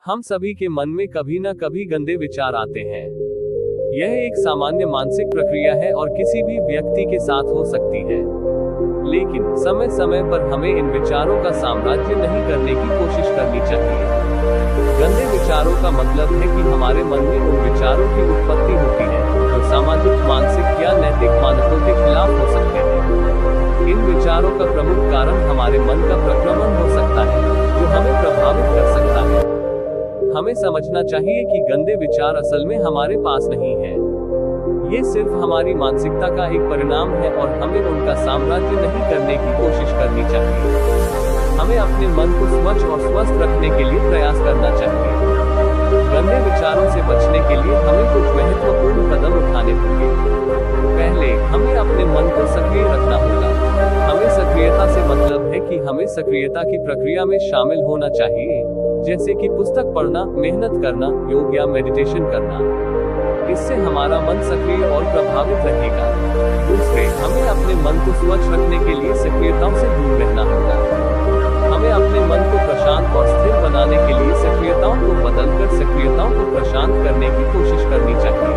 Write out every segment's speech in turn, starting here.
हम सभी के मन में कभी न कभी गंदे विचार आते हैं। यह एक सामान्य मानसिक प्रक्रिया है और किसी भी व्यक्ति के साथ हो सकती है। लेकिन समय समय पर हमें इन विचारों का साम्राज्य नहीं करने की कोशिश करनी चाहिए। गंदे विचारों का मतलब है कि हमारे मन में उन विचारों की उत्पत्ति होती है जो सामाजिक, मानसिक या नैतिक मानकों के खिलाफ हो सकते हैं। इन विचारों का प्रमुख कारण हमारे मन का प्रक्रमण हो सकता है, जो हमें प्रभावित कर सकता है। हमें समझना चाहिए कि गंदे विचार असल में हमारे पास नहीं है। ये सिर्फ हमारी मानसिकता का एक परिणाम है और हमें उनका साम्राज्य नहीं करने की कोशिश करनी चाहिए। हमें अपने मन को स्वच्छ और स्वस्थ रखने के लिए प्रयास करना चाहिए। गंदे विचारों से बचने के लिए हमें कुछ महत्वपूर्ण कदम उठाने होंगे। पहले, हमें अपने मन को सक्रिय रखना होगा। हमें सक्रियता से मतलब है कि हमें सक्रियता की प्रक्रिया में शामिल होना चाहिए, जैसे कि पुस्तक पढ़ना, मेहनत करना, योग या मेडिटेशन करना। इससे हमारा मन सक्रिय और प्रभावित रहेगा। दूसरे, हमें अपने मन को स्वच्छ रखने के लिए सक्रियताओं से दूर रहना होगा। हमें अपने मन को प्रशांत और स्थिर बनाने के लिए सक्रियताओं को बदलकर सक्रियताओं को प्रशांत करने की कोशिश करनी चाहिए।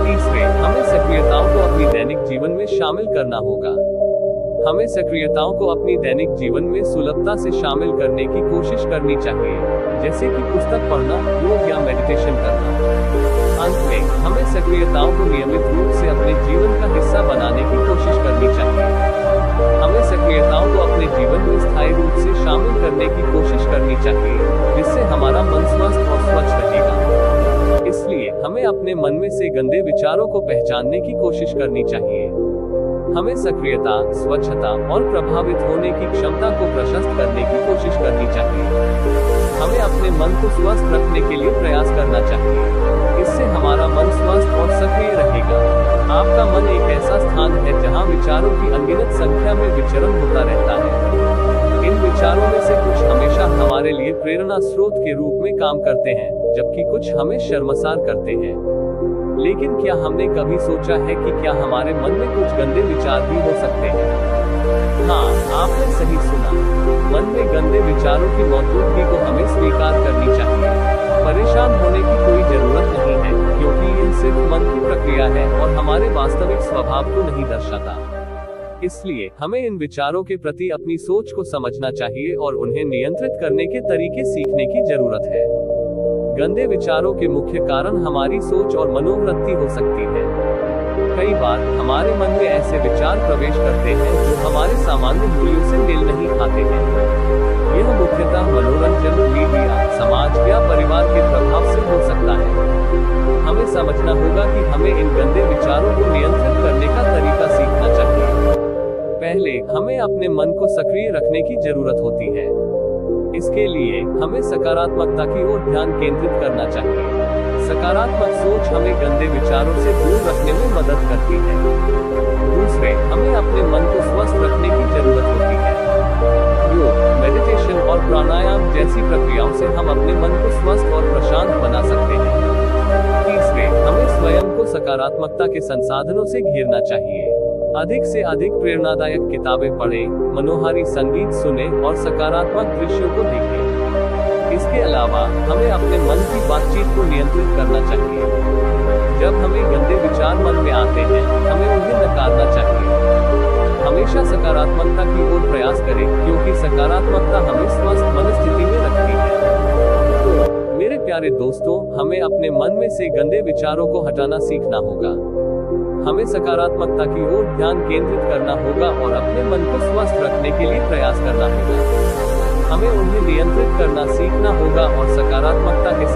तीसरे, हमें सक्रियताओं को अपनी दैनिक जीवन में शामिल करना होगा। हमें सक्रियताओं को अपनी दैनिक जीवन में सुलभता से शामिल करने की कोशिश करनी चाहिए, जैसे कि पुस्तक पढ़ना, योग या मेडिटेशन करना। अंत में, हमें सक्रियताओं को नियमित रूप से अपने जीवन का हिस्सा बनाने की कोशिश करनी चाहिए। हमें सक्रियताओं को अपने जीवन में स्थायी रूप से शामिल करने की कोशिश करनी चाहिए, जिससे हमारा मन स्वस्थ और स्वच्छ रहेगा। इसलिए, हमें अपने मन में से गंदे विचारों को पहचानने की कोशिश करनी चाहिए। हमें सक्रियता, स्वच्छता और प्रभावित होने की क्षमता को प्रशस्त करने की कोशिश करनी चाहिए। हमें अपने मन को स्वस्थ रखने के लिए प्रयास करना चाहिए। इससे हमारा मन स्वस्थ और सक्रिय रहेगा। आपका मन एक ऐसा स्थान है जहां विचारों की अनगिनत संख्या में विचरण होता रहता है। इन विचारों में से कुछ हमेशा हमारे लिए प्रेरणा स्रोत के रूप में काम करते हैं, जबकि कुछ हमें शर्मसार करते हैं। लेकिन क्या हमने कभी सोचा है कि क्या हमारे मन में कुछ गंदे विचार भी हो सकते हैं? हाँ, आपने सही सुना। मन में गंदे विचारों की मौजूदगी को हमें स्वीकार करनी चाहिए। परेशान होने की कोई जरूरत नहीं है, क्योंकि यह सिर्फ मन की प्रक्रिया है और हमारे वास्तविक स्वभाव को नहीं दर्शाता। इसलिए हमें इन विचारों के प्रति अपनी सोच को समझना चाहिए और उन्हें नियंत्रित करने के तरीके सीखने की जरूरत है। गंदे विचारों के मुख्य कारण हमारी सोच और मनोवृत्ति हो सकती है। कई बार हमारे मन में ऐसे विचार प्रवेश करते हैं जो हमारे सामान्य मूल्यों से मेल नहीं खाते हैं। यह मुख्यतः मनोरंजन, मीडिया, समाज या परिवार के प्रभाव से हो सकता है। हमें समझना होगा कि हमें इन गंदे विचारों को नियंत्रित करने का तरीका सीखना चाहिए। पहले, हमें अपने मन को सक्रिय रखने की जरूरत होती है। इसके लिए हमें सकारात्मकता की ओर ध्यान केंद्रित करना चाहिए। सकारात्मक सोच हमें गंदे विचारों से दूर रखने में मदद करती है। दूसरे, हमें अपने मन को स्वस्थ रखने की जरूरत होती है। योग, मेडिटेशन और प्राणायाम जैसी प्रक्रियाओं से हम अपने मन को स्वस्थ और प्रशांत बना सकते हैं। तीसरे, हमें स्वयं को सकारात्मकता के संसाधनों से घेरना चाहिए। अधिक से अधिक प्रेरणादायक किताबें पढ़ें, मनोहारी संगीत सुनें और सकारात्मक दृश्यों को देखें। इसके अलावा हमें अपने मन की बातचीत को नियंत्रित करना चाहिए। जब हमें गंदे विचार मन में आते हैं, हमें उन्हें नकारना चाहिए। हमेशा सकारात्मकता की ओर प्रयास करें, क्योंकि सकारात्मकता हमें स्वस्थ मनस्थिति में रखती है। तो मेरे प्यारे दोस्तों, हमें अपने मन में से गंदे विचारों को हटाना सीखना होगा। हमें सकारात्मकता की ओर ध्यान केंद्रित करना होगा और अपने मन को स्वस्थ रखने के लिए प्रयास करना होगा। हमें उन्हें नियंत्रित करना सीखना होगा और सकारात्मकता के